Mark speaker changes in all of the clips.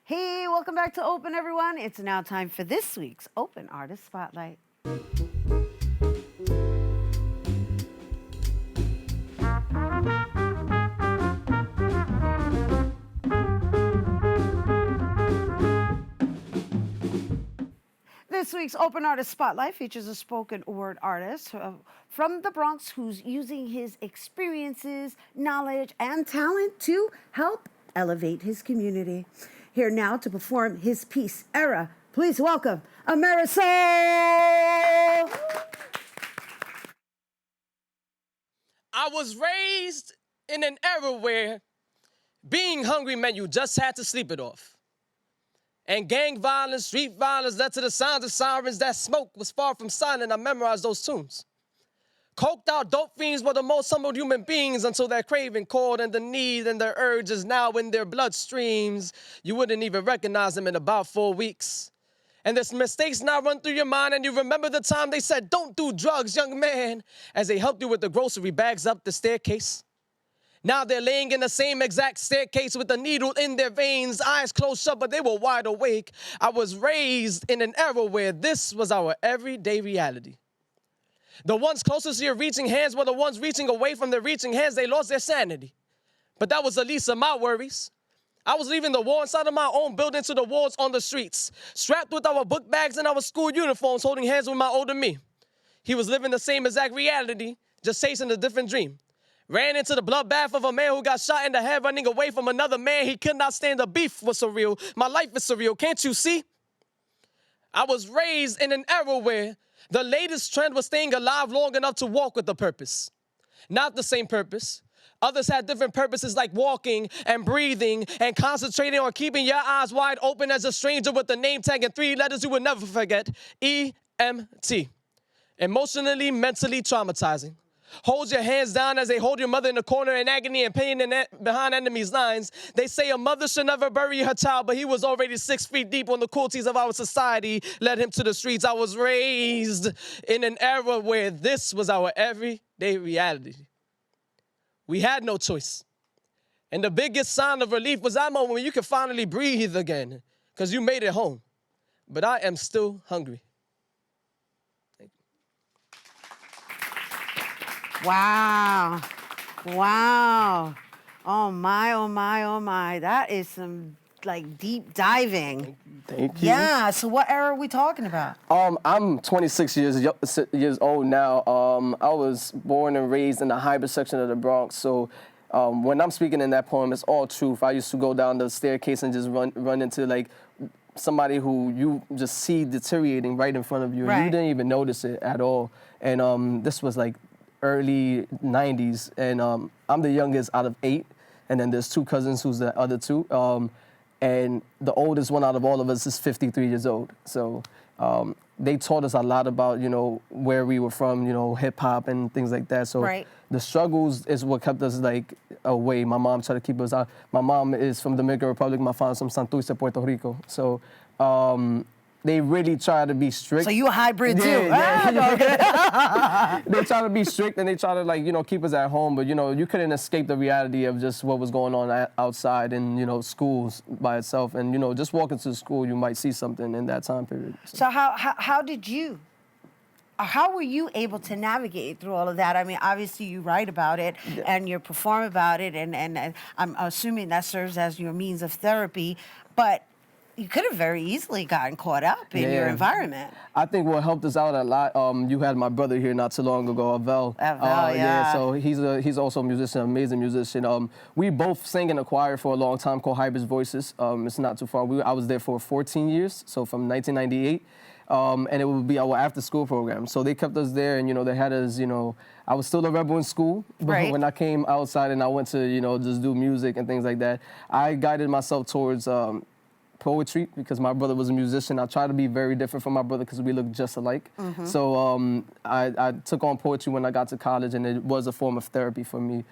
Speaker 1: Hey, welcome back to Open, everyone. It's now time for this week's Open Artist Spotlight. This week's Open Artist Spotlight features a spoken word artist from the Bronx who's using his experiences, knowledge, and talent to help elevate his community. Here now to perform his piece, Era. Please welcome Ameresoul!
Speaker 2: I was raised in an era where being hungry meant you just had to sleep it off. And gang violence, street violence led to the sounds of sirens. That smoke was far from silent. I memorized those tunes. Coked out dope fiends were the most humbled human beings until that craving called and the need and their urge is now in their bloodstreams. You wouldn't even recognize them in about 4 weeks. And there's mistakes now run through your mind and you remember the time they said, don't do drugs, young man, as they helped you with the grocery bags up the staircase. Now they're laying in the same exact staircase with a needle in their veins, eyes closed shut, but they were wide awake. I was raised in an era where this was our everyday reality. The ones closest to your reaching hands were the ones reaching away from their reaching hands. They lost their sanity. But that was the least of my worries. I was leaving the war inside of my own building to the wars on the streets, strapped with our book bags and our school uniforms, holding hands with my older me. He was living the same exact reality, just chasing a different dream. Ran into the bloodbath of a man who got shot in the head, running away from another man. He could not stand the beef was surreal. My life is surreal, can't you see? I was raised in an era where the latest trend was staying alive long enough to walk with a purpose. Not the same purpose. Others had different purposes like walking and breathing and concentrating on keeping your eyes wide open as a stranger with a name tag and 3 letters you would never forget. EMT. Emotionally, mentally traumatizing. Hold your hands down as they hold your mother in the corner in agony and pain behind enemies' lines. They say a mother should never bury her child, but he was already 6 feet deep when the cruelties of our society led him to the streets. I was raised in an era where this was our everyday reality. We had no choice. And the biggest sign of relief was that moment when you could finally breathe again, because you made it home. But I am still hungry.
Speaker 1: Wow. Wow. Oh my, oh my, oh my. That is some like deep diving.
Speaker 2: Thank you.
Speaker 1: Yeah, so what era are we talking about?
Speaker 2: I'm 26 years old now. I was born and raised in the hybrid section of the Bronx, so when I'm speaking in that poem, it's all truth. I used to go down the staircase and just run into like somebody who you just see deteriorating right in front of you, and you didn't even notice it at all. And this was like early 90s, and I'm the youngest out of 8, and then there's 2 cousins who's the other 2. And the oldest one out of all of us is 53 years old. So they taught us a lot about, where we were from, hip hop and things like that. So the struggles is what kept us like away. My mom tried to keep us out. My mom is from the Dominican Republic. My father's from Santurce, Puerto Rico. So they really try to be strict.
Speaker 1: So you a hybrid too?
Speaker 2: Yeah. They try to be strict and they try to keep us at home, but you couldn't escape the reality of just what was going on outside in schools by itself. And just walking to school, you might see something in that time period.
Speaker 1: So how did you? How were you able to navigate through all of that? I mean, obviously you write about it and you perform about it, and I'm assuming that serves as your means of therapy, but you could have very easily gotten caught up in your environment.
Speaker 2: I think what helped us out a lot, you had my brother here not too long ago, Avel.
Speaker 1: Yeah.
Speaker 2: So he's also a musician, amazing musician. We both sang in a choir for a long time called Hybrid's Voices. It's not too far. I was there for 14 years, so from 1998. And it would be our after-school program. So they kept us there, and they had us. I was still a rebel in school, but when I came outside and I went to just do music and things like that, I guided myself towards poetry because my brother was a musician. I tried to be very different from my brother because we look just alike. So I took on poetry when I got to college, and it was a form of therapy for me.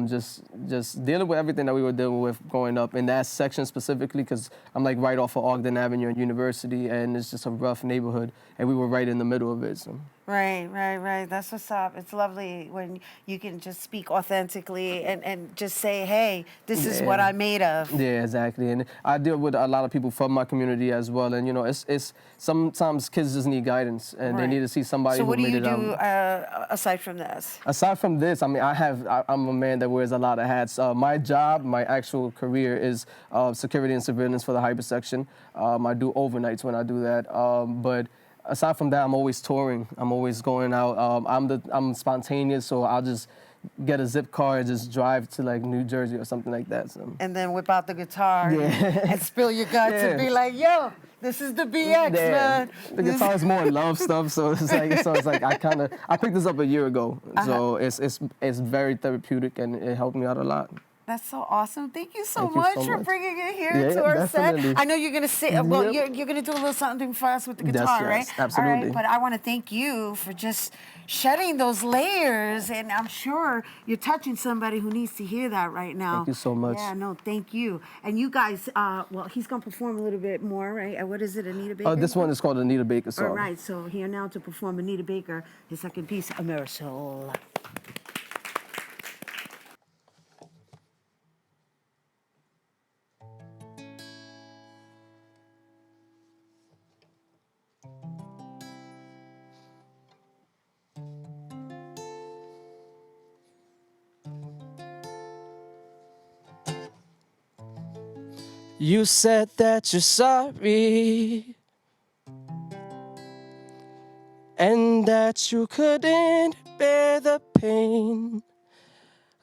Speaker 2: just dealing with everything that we were dealing with growing up in that section specifically, because I'm like right off of Ogden Avenue and University, and it's just a rough neighborhood, and we were right in the middle of it. So.
Speaker 1: Right. That's what's up. It's lovely when you can just speak authentically and just say, hey, this is what I'm made of.
Speaker 2: Yeah, exactly. And I deal with a lot of people from my community as well. And, you know, it's sometimes kids just need guidance, and they need to see somebody who made it.
Speaker 1: So what do you do aside from this?
Speaker 2: Aside from this, I mean, I'm a man that wears a lot of hats. My job, my actual career is security and surveillance for the hypersection. I do overnights when I do that. But aside from that, I'm always touring. I'm always going out. I'm spontaneous, so I'll just get a zip car and just drive to like New Jersey or something like that. So.
Speaker 1: And then whip out the guitar and spill your guts and be like, yo, this is the BX, man.
Speaker 2: The guitar is more love stuff, so it's like I picked this up a year ago, so it's very therapeutic, and it helped me out a lot.
Speaker 1: That's so awesome. Thank you so much for bringing it here to our
Speaker 2: definitely.
Speaker 1: set. I know you're going to sit, well, you're going to do a little something for us with the guitar, right?
Speaker 2: Absolutely.
Speaker 1: All right, but I want to thank you for just shedding those layers, and I'm sure you're touching somebody who needs to hear that right now.
Speaker 2: Thank you so much.
Speaker 1: Yeah, no, thank you. And you guys, well, he's going to perform a little bit more, right? What is it, Anita Baker?
Speaker 2: This one is called Anita Baker Song.
Speaker 1: All right, so here now to perform Anita Baker, his second piece, Ameresoul.
Speaker 2: You said that you're sorry, and that you couldn't bear the pain.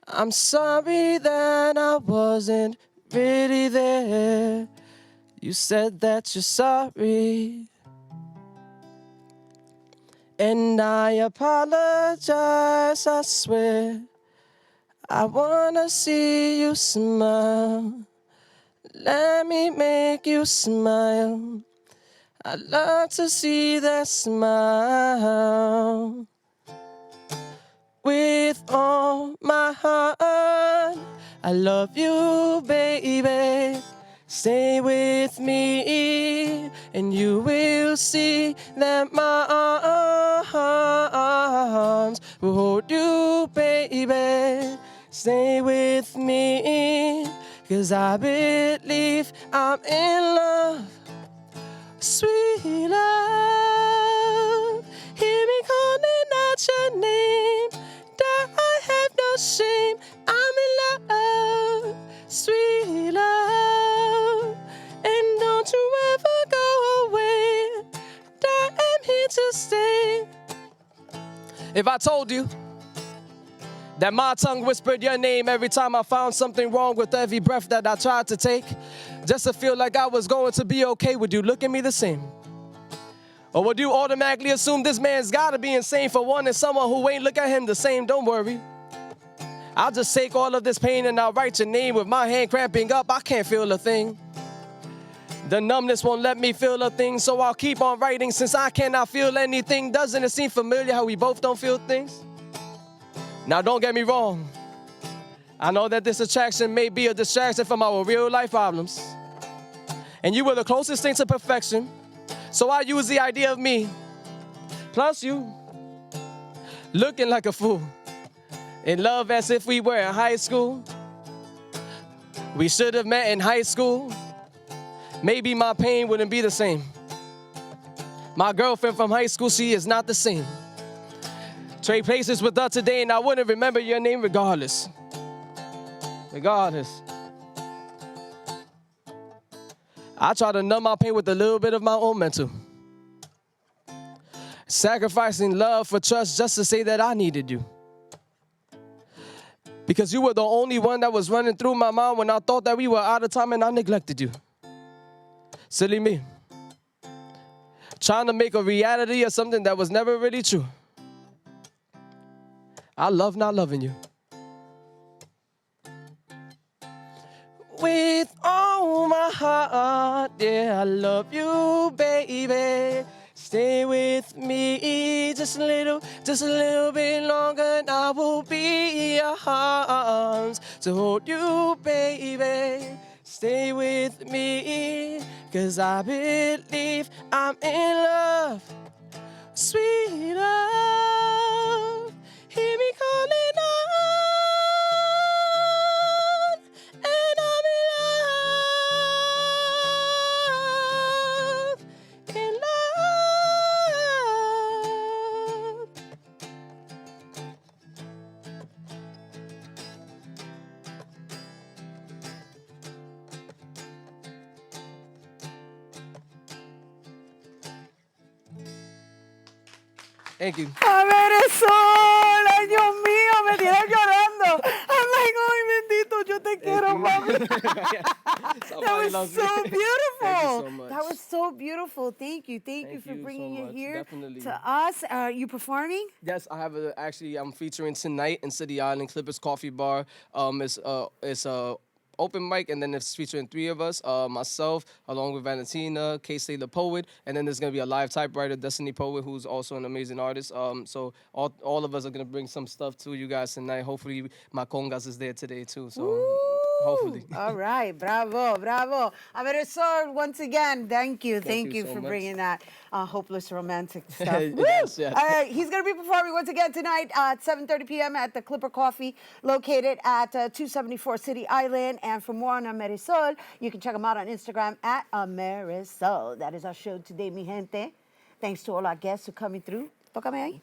Speaker 2: I'm sorry that I wasn't really there. You said that you're sorry, and I apologize, I swear. I wanna see you smile. Let me make you smile. I love to see that smile. With all my heart, I love you, baby. Stay with me, and you will see that my arms will hold you, baby. Stay with me, 'cause I believe I'm in love. Sweet love, hear me calling out your name. That I have no shame, I'm in love. Sweet love, and don't you ever go away. That I'm here to stay. If I told you that my tongue whispered your name every time I found something wrong with every breath that I tried to take, just to feel like I was going to be okay, would you look at me the same? Or would you automatically assume this man's gotta be insane for wanting someone who ain't look at him the same? Don't worry, I'll just take all of this pain and I'll write your name with my hand cramping up. I can't feel a thing. The numbness won't let me feel a thing, so I'll keep on writing since I cannot feel anything. Doesn't it seem familiar how we both don't feel things? Now don't get me wrong, I know that this attraction may be a distraction from our real life problems, and you were the closest thing to perfection, so I use the idea of me, plus you, looking like a fool, in love as if we were in high school. We should have met in high school. Maybe my pain wouldn't be the same. My girlfriend from high school, she is not the same. Trade places with her today and I wouldn't remember your name regardless. Regardless. I try to numb my pain with a little bit of my own mental. Sacrificing love for trust just to say that I needed you. Because you were the only one that was running through my mind when I thought that we were out of time and I neglected you. Silly me. Trying to make a reality of something that was never really true. I love not loving you. With all my heart, yeah, I love you, baby. Stay with me just a little bit longer, and I will be your arms to hold you, baby. Stay with me, 'cause I believe I'm in love. Sweet love, hear me calling out, and I'm in love, in love. Thank you.
Speaker 1: Ameresoul, ay Dios mío, me tienes llorando. I'm like, ay bendito, yo te quiero, mami. That was so beautiful.
Speaker 2: Thank you so much.
Speaker 1: That was so beautiful. Thank you for
Speaker 2: you
Speaker 1: bringing
Speaker 2: so
Speaker 1: it
Speaker 2: much.
Speaker 1: here
Speaker 2: Definitely.
Speaker 1: to us. Are you performing?
Speaker 2: Yes, I have actually. I'm featuring tonight in City Island Clippers Coffee Bar. It's a open mic, and then it's featuring 3 of us, myself, along with Valentina, K-Slay the poet, and then there's gonna be a live typewriter, Destiny Poet, who's also an amazing artist. So all of us are gonna bring some stuff to you guys tonight. Hopefully, my congas is there today too. So.
Speaker 1: Woo!
Speaker 2: Hopefully.
Speaker 1: All right. Bravo. Ameresoul, once again, thank you. Thank you
Speaker 2: so
Speaker 1: for
Speaker 2: much.
Speaker 1: bringing that hopeless romantic stuff. Woo!
Speaker 2: Yes, yes.
Speaker 1: All right. He's going to be performing once again tonight at 7:30 p.m. at the Clipper Coffee, located at 274 City Island. And for more on Ameresoul, you can check him out on Instagram at Ameresoul. That is our show today, mi gente. Thanks to all our guests for coming through. Tócame ahí.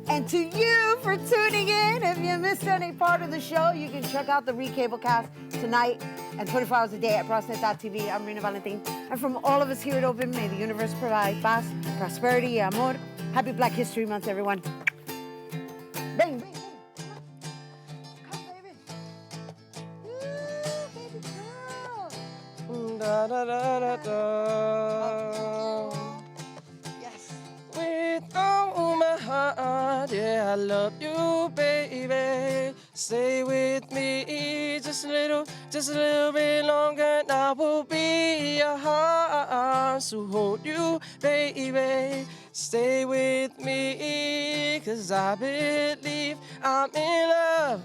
Speaker 1: And to you for tuning in. If you missed any part of the show, you can check out the Recablecast tonight and 24 hours a day at Prosnet.tv. I'm Rena Valentin. And from all of us here at Open, may the universe provide paz, prosperity, amor. Happy Black History Month, everyone. Bang, bang, bang. Come, baby. Woo, baby girl.
Speaker 2: Da, da, da, da, da.
Speaker 1: Yes.
Speaker 2: With all my heart, yeah, I love you, baby. Stay with me just a little bit longer, and I will be your arms to hold you, baby. Stay with me, 'cause I believe I'm in love.